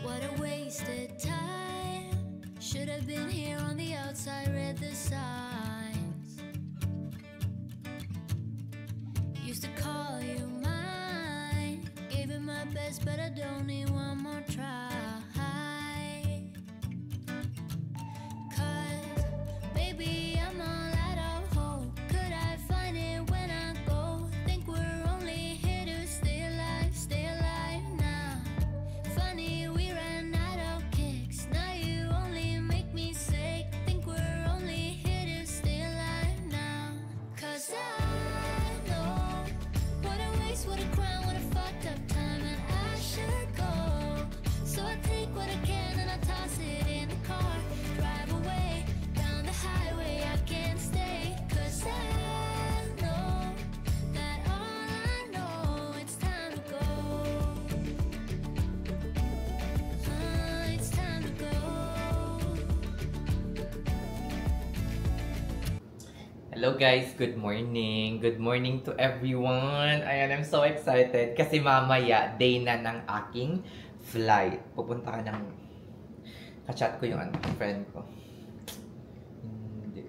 What a wasted time. Should have been here on the outside, read the signs. Used to call you mine. Gave it my best, but I don't need one more try. Cause, baby, I'm all out of hope. Could I find it when I go? Think we're only here to stay alive now. Funny, we ran out of kicks. Now you only make me sick. Think we're only here to stay alive now. Cause I know what a waste, what a crime, what a fucked up time, and I should go. So I take what I can and I toss it in the car. Drive away down the highway, I can't stay. Cause I know that all I know, it's time to go. It's time to go. Hello guys, good morning. Good morning to everyone. Ayan, I'm so excited kasi mamaya day na ng aking flight. Pupunta ka ng ka-chat ko yung friend ko. Hindi.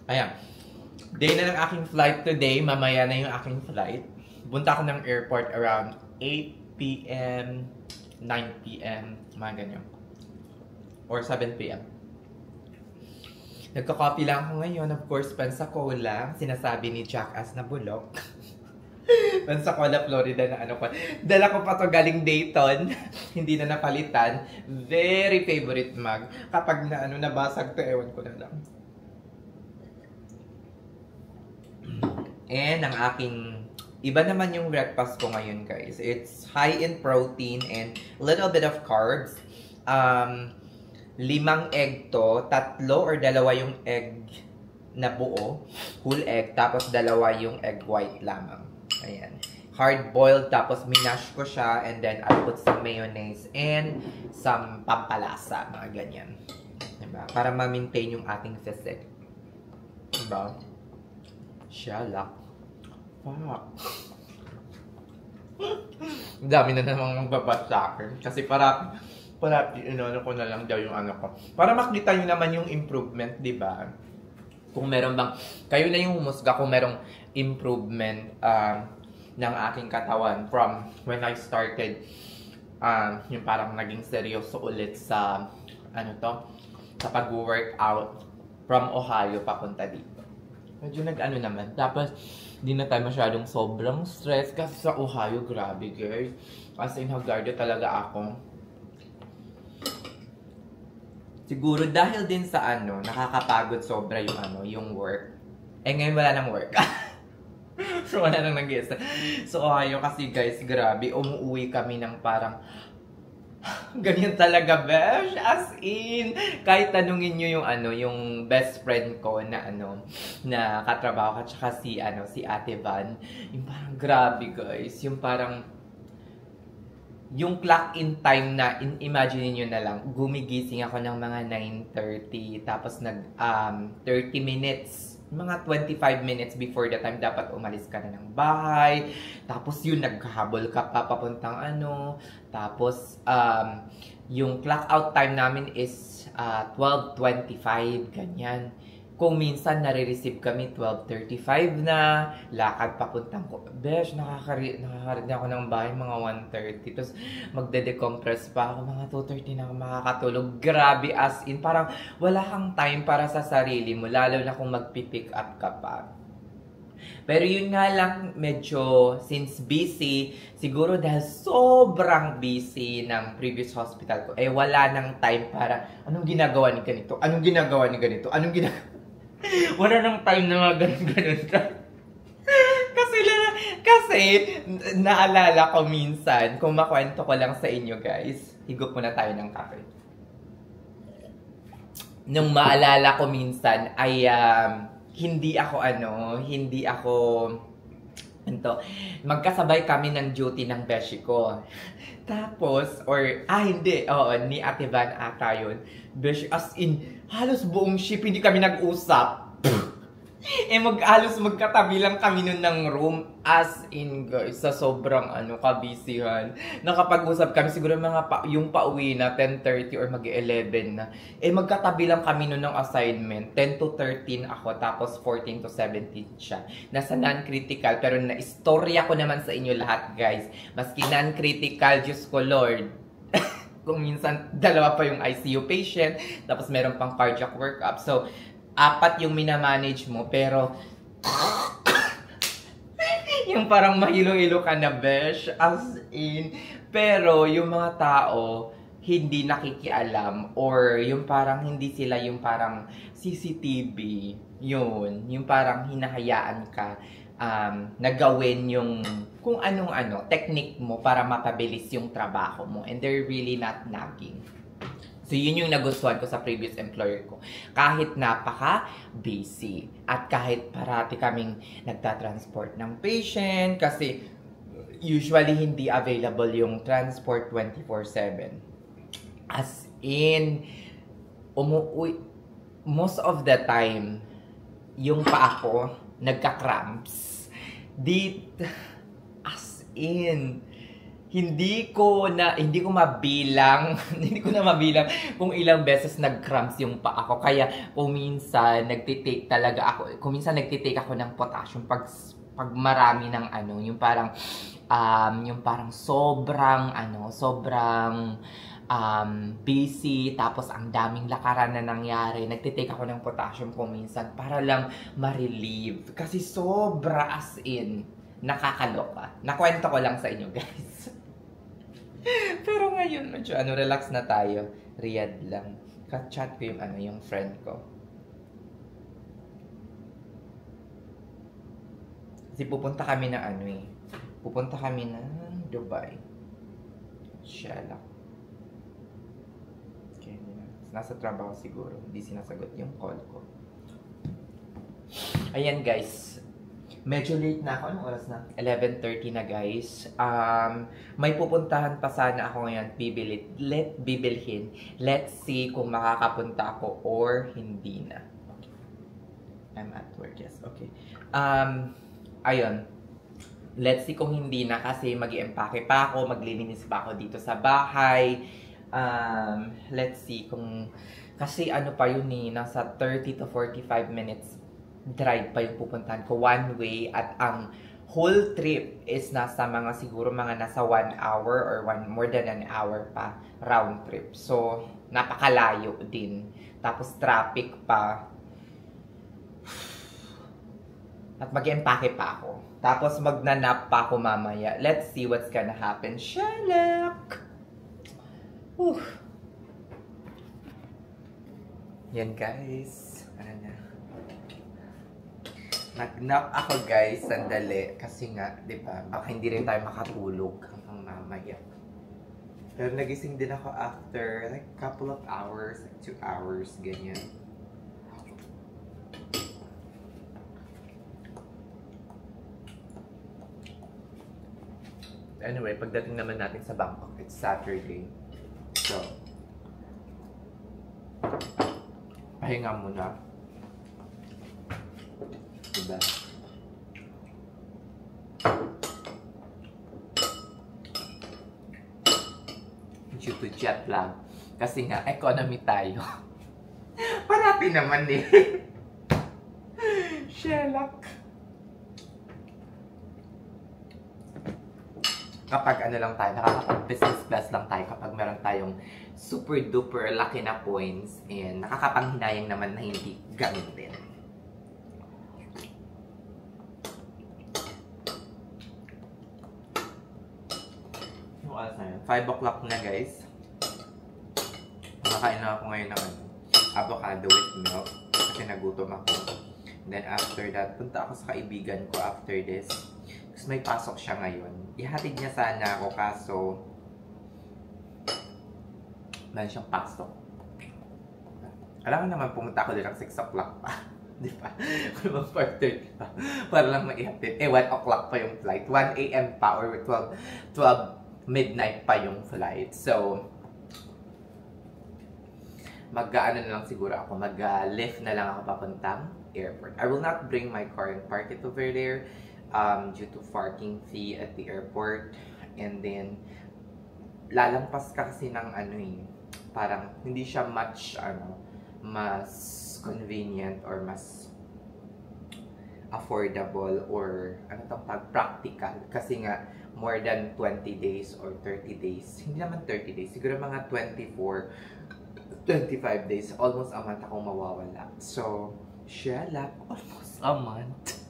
Ayan. Day na ng aking flight today. Mamaya na yung aking flight. Punta ako ng airport around 8 p.m. 9 p.m. mga ganyan. Or 7 p.m. Nagka-coffee lang ako ngayon. Of course, Pensacola. Sinasabi ni Jackass na bulok. Pensacola, Florida na ano ko. Dala ko pa to galing Dayton. Hindi na napalitan. Very favorite mug. Kapag na nabasag to, ewan ko na lang. And ang aking iba naman yung breakfast ko ngayon, guys. It's high in protein and a little bit of carbs. 5 egg to. 3 or 2 yung egg na buo. Whole egg. Tapos 2 yung egg white lamang. Ayan. Hard-boiled. Tapos minash ko siya. And then I'll put some mayonnaise and some pampalasa. Mga ganyan. Diba? Para ma-maintain yung ating physique. Diba? Shalak. Fuck. Dami na namang magbabat sa akin. Kasi para ano ko na lang daw yung ano ko. Para makita nyo naman yung improvement, di ba? Kung meron bang, kayo na yung humusga kung merong improvement ng aking katawan from when I started yung parang naging seryoso ulit sa sa pag-workout from Ohio papunta dito. Medyo nag-ano naman. Tapos, di na tayo masyadong sobrang stress. Kasi sa Ohio, grabe guys. As in, hagardo talaga ako. Siguro dahil din sa nakakapagod sobra yung yung work. Eh ngayon wala nang work. So wala nang nag-iisa. So Ohio kasi guys, grabe. Umuwi kami ng parang ganyan talaga, besh. As in, kahit tanungin nyo yung best friend ko na na katrabaho at saka si Ate Van, yung parang grabe guys, yung parang yung clock in time na imagine niyo na lang, gumigising ako ng mga 9:30 tapos 30 minutes, mga 25 minutes before the time dapat umalis ka na ng bahay. Tapos yun, naghahabol ka pa papuntang Tapos, yung clock out time namin is 12:25, ganyan. Kung minsan nare-receive kami 12:35 na, lakad papuntang ko. Besh, nakakarin ako ng bahay mga 1:30. Tapos magde-decompress pa ako, mga 2:30 na ako makakatulog. Grabe, as in, parang wala kang time para sa sarili mo, lalo na kung magpi-pick up ka pa. Pero yun nga lang, medyo since busy, siguro dahil sobrang busy ng previous hospital ko, eh wala nang time para anong ginagawa ni ganito, anong ginagawa ni ganito, anong ginagawa. Wala nang time na mga ganun-ganun. Kasi naalala ko minsan, kung makwento ko lang sa inyo guys, higop muna tayo ng kape. Nung maalala ko minsan ay hindi ako magkasabay kami ng duty ng beshi ko. Tapos, hindi, ni Ate Van ata yun. Beshi, as in, halos buong ship, hindi kami nag-usap. Halos magkatabi lang kami nun ng room. As in, guys, sa sobrang kabisihan. Nakapag-usap kami siguro yung pauwi na 10:30 or mag-11 na. Magkatabi lang kami nun ng assignment. 10 to 13 ako, tapos 14 to 17 siya. Nasa non-critical, pero na-istorya ko naman sa inyo lahat, guys. Maski non-critical, Diyos ko, Lord. Kung minsan, dalawa pa yung ICU patient, tapos meron pang cardiac workup. So, 4 yung minamanage mo, pero yung parang mahilo-hilo ka na, besh, as in. Pero yung mga tao, hindi nakikialam, or yung parang hindi sila yung parang CCTV, yung parang hinahayaan ka na gawin yung kung anong technique mo para mapabilis yung trabaho mo, and they're really not nagging. So, yun yung nagustuhan ko sa previous employer ko. Kahit napaka-busy at kahit parati kaming nagtatransport ng patient kasi usually hindi available yung transport 24/7. As in, most of the time, yung paa ko nagka-cramps. As in, hindi ko mabilang kung ilang beses nag-cramps yung paa ko. Kaya kung minsan nagtitake ako ng potassium pag marami ng yung parang sobrang busy, tapos ang daming lakaran na nangyari. Nagtitake ako ng potassium kung minsan para lang ma-relieve. Kasi sobra, as in, nakakaloka. Nakwento ko lang sa inyo, guys. Pero ngayon, medyo relax na tayo. Riyadh lang. Ka-chat ko yung friend ko. Kasi pupunta kami ng pupunta kami ng Dubai. Siya lang. Okay, nasa trabaho siguro. Hindi sinasagot yung call ko. Ayan, guys. Medyo late na ako. Anong oras na? 11:30 na, guys. May pupuntahan pa sana ako ngayon. Bibilhin. Let's see kung makakapunta ako or hindi na. Okay. I'm at work, yes. Okay. Ayun. Let's see kung hindi na kasi mag-i-empake pa ako. Maglilinis pa ako dito sa bahay. Let's see kung... Kasi pa yun nasa 30 to 45 minutes drive pa yung pupuntahan ko one way, at ang whole trip is nasa siguro nasa 1 hour or more than an hour pa round trip. So, napakalayo din. Tapos traffic pa. At mag-empake pa ako. Tapos magnanap pa ako mamaya. Let's see what's gonna happen. Shalak! Yan, guys. Nag-nap ako, guys, sandali. Kasi nga, di ba, baka hindi rin tayo makatulog hanggang mamaya. Pero nagising din ako after like couple of hours, like 2 hours, ganyan. Anyway, pagdating naman natin sa Bangkok, it's Saturday. So, pahinga muna. Diba? Due to jet lag. Kasi nga, economy tayo. Parati naman eh. Shelak. Kapag lang tayo, nakakapag-business class lang tayo kapag meron tayong super duper laki na points, and nakakapanghinayang naman na hindi gamitin. Oras na yun. 5 o'clock na, guys. Kumakain na ako ngayon ng avocado with milk kasi nagutom ako. Then after that, punta ako sa kaibigan ko after this. Kasi may pasok siya ngayon. Ihatid niya sana ako, kaso meron siyang pasok. Alam mo naman, pumunta ako din ng 6 o'clock pa. Di ba? Kung naman 5:30 pa. Para lang maihatid. 1 o'clock pa yung flight. 1 a.m. pa or 12 midnight pa yung flight. So, mag-ano na lang siguro ako. Mag-lift na lang ako papuntang airport. I will not bring my car and park it over there due to parking fee at the airport. And then, lalampas ka kasi ng ano eh, parang hindi siya much, mas convenient or mas affordable or practical kasi nga more than 20 days or 30 days. Hindi naman 30 days, siguro mga 24, 25 days, almost a month akong mawawala. So, almost a month.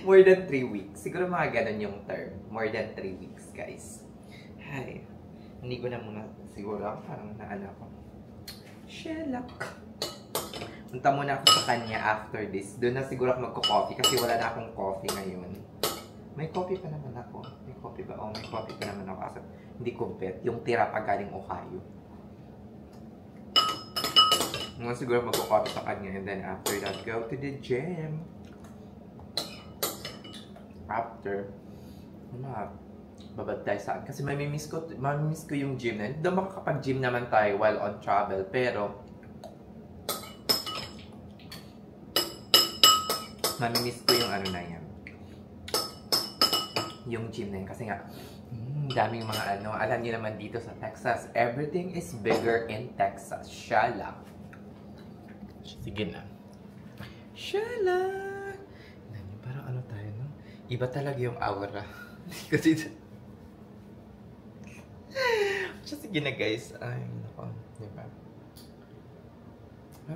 More than 3 weeks. Siguro mga ganun yung term. More than 3 weeks, guys. Hi. Hindi ko na muna siguro parang naano ko. Punta muna ako sa kanya after this. Doon na siguro ako magko-coffee kasi wala na akong coffee ngayon. May coffee pa naman ako. May coffee ba? Oh, may coffee pa naman ako. Kasi hindi ko bet. Yung tira pa galing Ohio. Muna siguro magko-coffee sa kanya and then after that, go to the gym. After, babad tayo saan. Kasi mamimiss ko yung gym na. Hindi makakapag-gym naman tayo while on travel. Pero, mamimiss ko yung ano na yan. Yung gym na yan. Kasi nga, daming mga ano. Alam niyo naman dito sa Texas, everything is bigger in Texas. Shala. Sige na. Shala. Parang ano tayo, no? Iba talaga yung aura. Kasi, sige na guys. Ay, nako. Diba?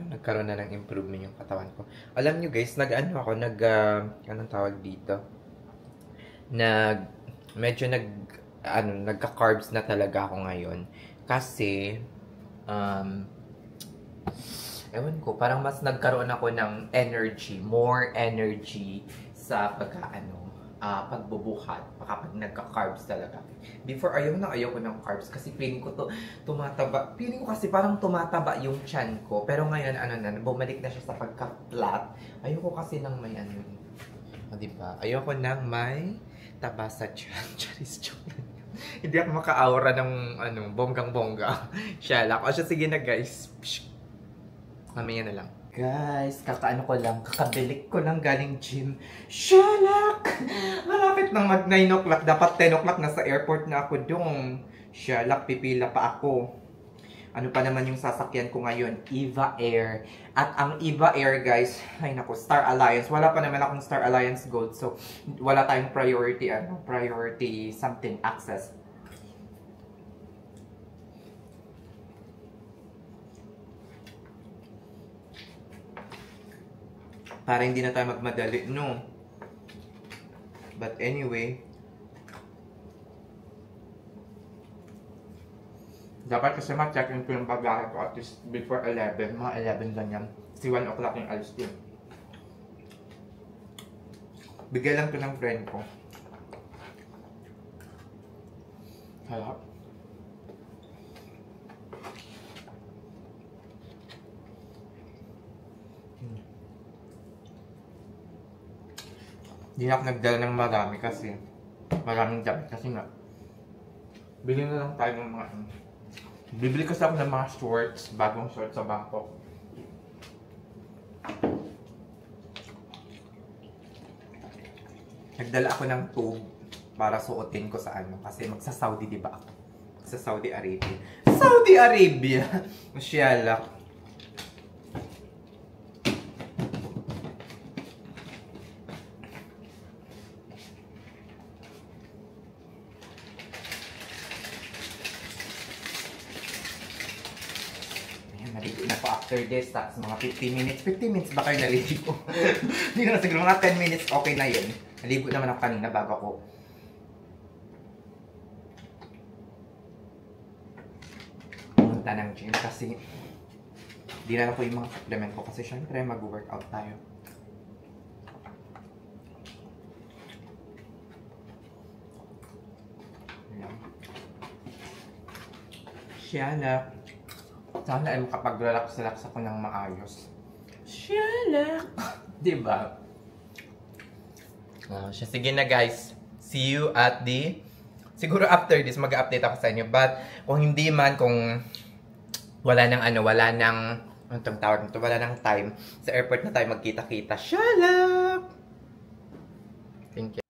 Nagkaroon na ng improvement yung katawan ko. Alam nyo guys, anong tawag dito? Nagka-carbs na talaga ako ngayon. Kasi, ewan ko, parang mas nagkaroon ako ng energy, more energy sa pagbubuhat kapag nagka-carbs talaga. Before, ayaw ko ng carbs kasi feeling ko tumataba. Feeling ko kasi parang tumataba yung tiyan ko. Pero ngayon, bumalik na siya sa pagka-flat. Ayoko kasi ng may diba? Ayoko ng may taba sa tiyan. Charis, joke. Hindi ako maka-aura ng bonggang-bongga. Siya lang. Sige na guys. Mamaya na lang. Guys, kakabilik ko lang galing gym. Shalak! Malapit nang mag 9 o'clock. Dapat 10 o'clock nasa airport na ako doon. Shalak, pipila pa ako. Ano pa naman yung sasakyan ko ngayon? Eva Air. At ang Eva Air, guys, ay naku, Star Alliance. Wala pa naman akong Star Alliance Gold. So, wala tayong priority something access. Para hindi na tayo magmadali, no? But anyway, dapat kasi ma-check-in ko yung bagahe ko at least before 11. Mga 11 ganyan. Kasi 1 o'clock yung alis ko. Bigay lang ko ng friend ko. Harap. Hindi na ako nagdala ng marami kasi maraming damit kasi nga bili na lang tayo ng mga bibili kasi ako ng mga shorts, bagong shorts sa Bangkok. Nagdala ako ng tube para suotin ko sa kasi magsa-Saudi, diba ako? Sa Saudi Arabia. Saudi Arabia! Masyalak. Naligo na po after this, tapos mga 50 minutes ba kayo naligo? Hindi na siguro mga 10 minutes, okay na yun. Naligo naman ako kanina bago ako pumunta ng gym kasi dinala ko yung mga supplement ko kasi syempre mag-workout tayo. Shalak. Sana ay makapag-relax-relax ako ng maayos. Shalak! Diba? Sige na guys. See you at the... Siguro after this, mag-update ako sa inyo. But, kung hindi man, kung wala nang Anong tawag nito? Wala ng time. Sa airport na tayo magkita-kita. Shalak! Thank you.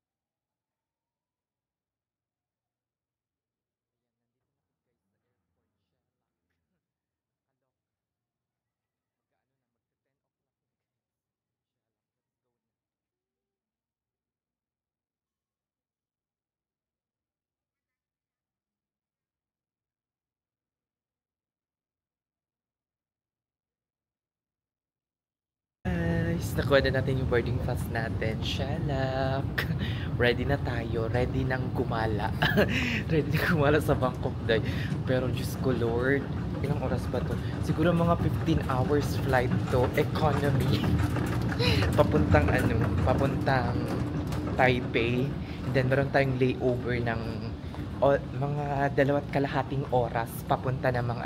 Guys, nakuha na natin yung boarding pass natin. Shalak! Ready na tayo. Ready nang gumala. Ready na gumala sa Bangkok day. Pero Diyos ko Lord, ilang oras ba to? Siguro mga 15 hours flight to. Economy. Papuntang Taipei. And then meron tayong layover ng mga 2.5 oras papunta namang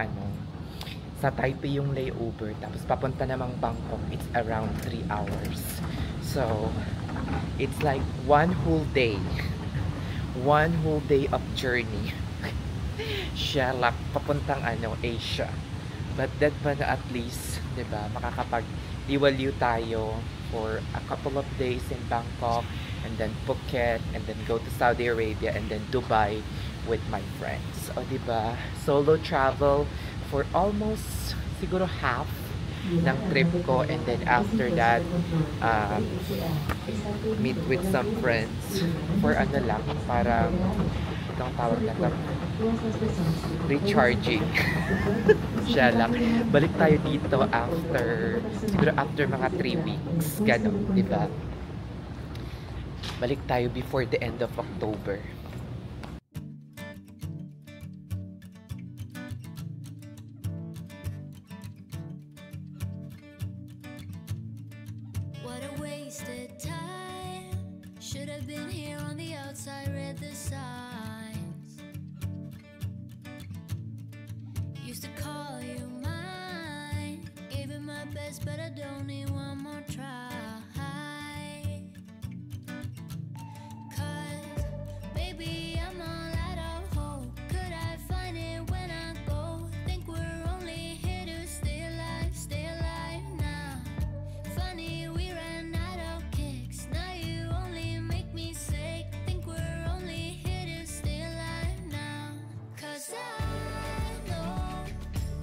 sa Taipei yung layover, tapos papunta namang Bangkok, it's around 3 hours. So, it's like one whole day of journey. Shalak, papuntang Asia. But that pa na at least, 'di ba, makakapag-iwalyo tayo for a couple of days in Bangkok, and then Phuket, and then go to Saudi Arabia, and then Dubai with my friends. O, 'di ba? Solo travel for almost siguro half ng trip ko, and then after that meet with some friends for lang, para itong tawag na to, recharging. Siya lang. Balik tayo dito siguro after mga 3 weeks, gano'n, di ba? Balik tayo before the end of October. What a wasted time. Should have been here on the outside, read the signs. Used to call you mine. Gave it my best, but I don't need one more try. 'Cause baby, I'm all out of hope. Could I find it when I go? Think we're only here to stay alive now. Funny, we ran out of kicks. Now you only make me sick. Think we're only here to stay alive now. 'Cause I know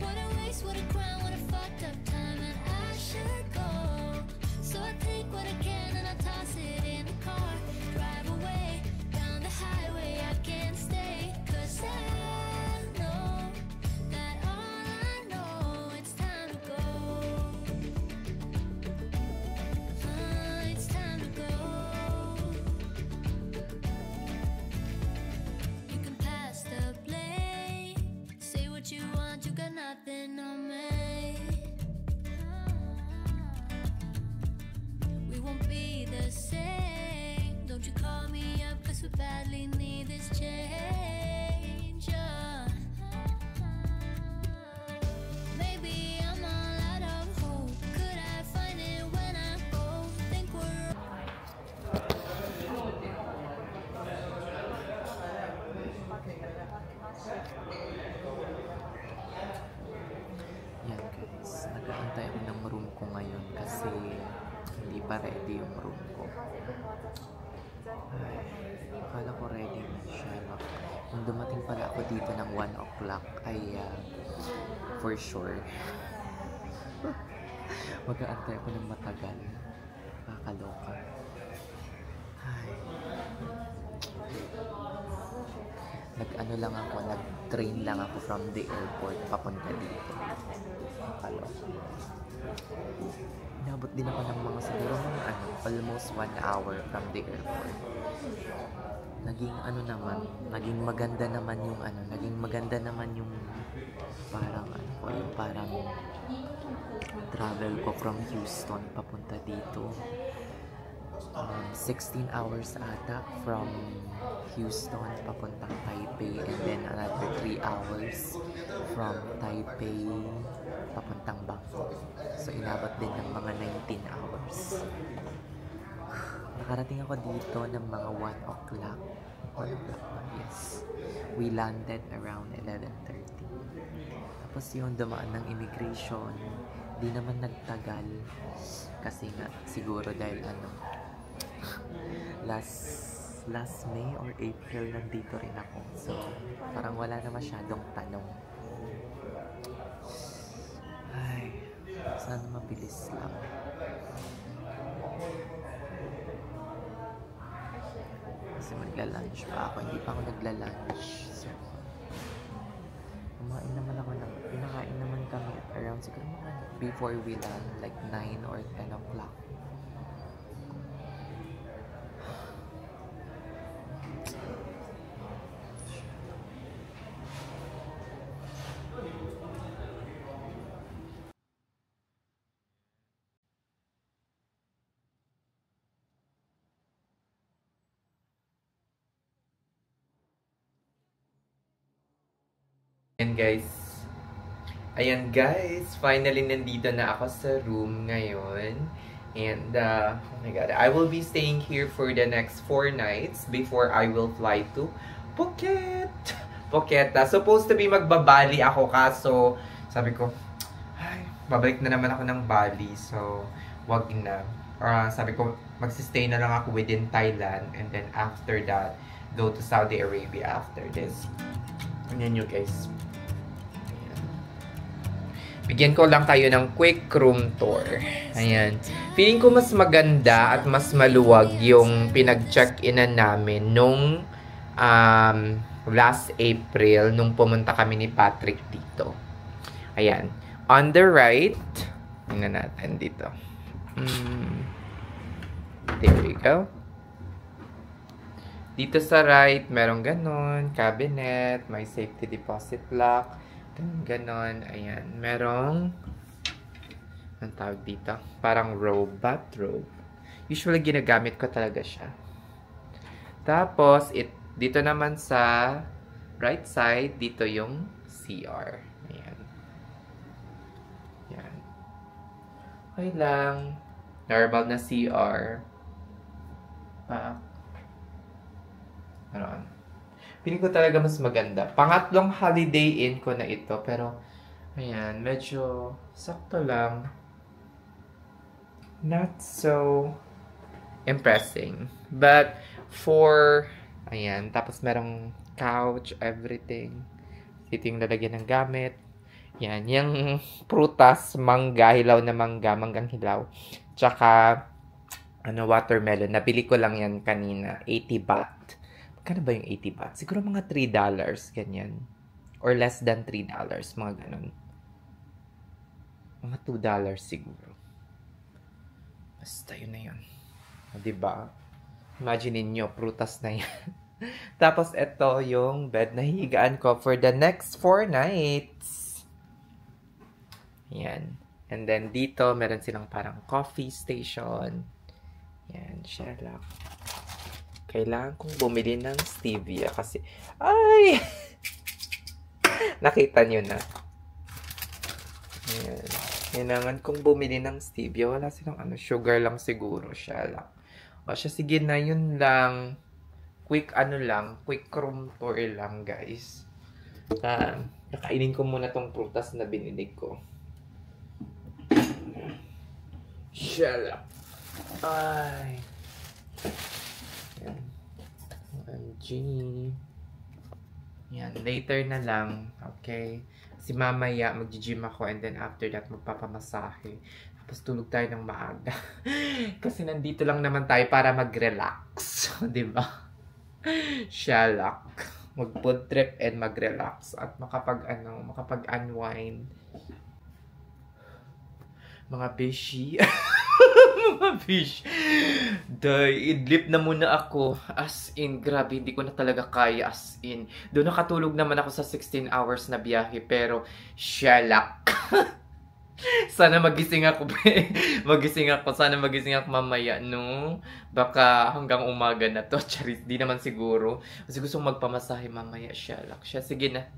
what a waste, what a crime, what a fucked up time, and I should go. So I take what I can and I toss it in the car. Drive away down the highway, I can't stay. 'Cause I know that all I know, it's time to go. It's time to go. You can pass the blame. Say what you want, you got nothing on me. We won't be the same. Don't you call me up, 'cause we badly need this change. Maybe I'm all out of hope. Could I find it when I go? Think we're Yan guys, nag-aantay ako ng room ko ngayon kasi hindi pa ready yung room ko. Ay, akala ko ready na siya. Nung dumating pala ako dito ng 1 o'clock ay for sure mag-aantay ako ng matagal. Kakaloka. Ay. Nag-train lang ako from the airport papunta dito. Kakaloka. Inabot din ako ng mga siguro almost 1 hour from the airport. Naging maganda naman yung parang travel ko from Houston papunta dito. 16 hours ata from Houston papuntang Taipei, and then another 3 hours from Taipei papuntang Bangkok. So inabot din ng mga 19 hours. Nakarating ako dito ng mga 1 o'clock. 1 o'clock ba? Yes. We landed around 11:30. Tapos yung dumaan ng immigration, di naman nagtagal. Kasi nga, siguro dahil last May or April nandito rin ako. So, parang wala na masyadong tanong. Ay, sana mabilis lang. Kasi magla-lunch pa ako. Hindi pa ako nagla-lunch. So, pinakain naman kami around siguro before we land, like 9 or 10 o'clock. Ayan guys, finally nandito na ako sa room ngayon. And, oh my god, I will be staying here for the next 4 nights before I will fly to Phuket. Phuket. Supposed to be magbabali ako, kaso sabi ko, ay, babalik na naman ako ng Bali. So, wag na. Sabi ko, magsistay na lang ako within Thailand. And then after that, go to Saudi Arabia after this. Ayan nyo guys. Bigyan ko lang tayo ng quick room tour. Ayan. Feeling ko mas maganda at mas maluwag yung pinag-check-inan namin nung last April nung pumunta kami ni Patrick dito. Ayan. On the right, tingnan natin dito. There we go. Dito sa right, merong ganon, cabinet, may safety deposit lock. Ganon, ayan. Merong, anong tawag dito? Parang robe, bathrobe. Usually, ginagamit ko talaga siya. Tapos, dito naman sa right side, dito yung CR. Ayan. Ayan. Okay lang. Normal na CR. Ano? Piling ko talaga mas maganda. Pangatlong Holiday Inn ko na ito. Pero, ayan, medyo sakto lang. Not so impressing. But, ayan, tapos merong couch, everything. Dito yung lalagyan ng gamit. Yan, yung prutas, mangga, hilaw na mangga, manggang hilaw. Tsaka, watermelon. Nabili ko lang yan kanina. 80 baht. Magkano ba yung 80 baht? Siguro mga $3, ganyan. Or less than $3, mga ganun. Mga $2 siguro. Basta yun na yun. O, diba? Imagine niyo prutas na yan. Tapos, ito yung bed na higaan ko for the next 4 nights. Yan. And then, dito, meron silang parang coffee station. Yan, Sherlock. Kailangan kong bumili ng stevia kasi, ay! Nakita nyo na. Ayan. Kailangan kong bumili ng stevia. Wala silang sugar lang siguro siya lang. O siya, sige na, yun lang. Quick room tour lang, guys. Nakainin ko muna tong prutas na binilig ko. Siya lang. Ay. OMG. Yan, later na lang. Okay. Kasi mamaya, mag-gym ako and then after that, magpapamasahe. Tapos tulog tayo ng maaga. Kasi nandito lang naman tayo para mag-relax. Diba? Shalak. Mag-food trip and mag-relax. At makapag-unwind. Mga beshi. Mga fish. Idlip na muna ako. As in, grabe, hindi ko na talaga kaya. As in, doon nakatulog naman ako sa 16 hours na biyahe. Pero, shalak. Sana magising ako. Sana magising ako mamaya, no? Baka hanggang umaga na to. Charis, di naman siguro. Kasi gusto magpamasahe mamaya, shalak. Siya, sige na.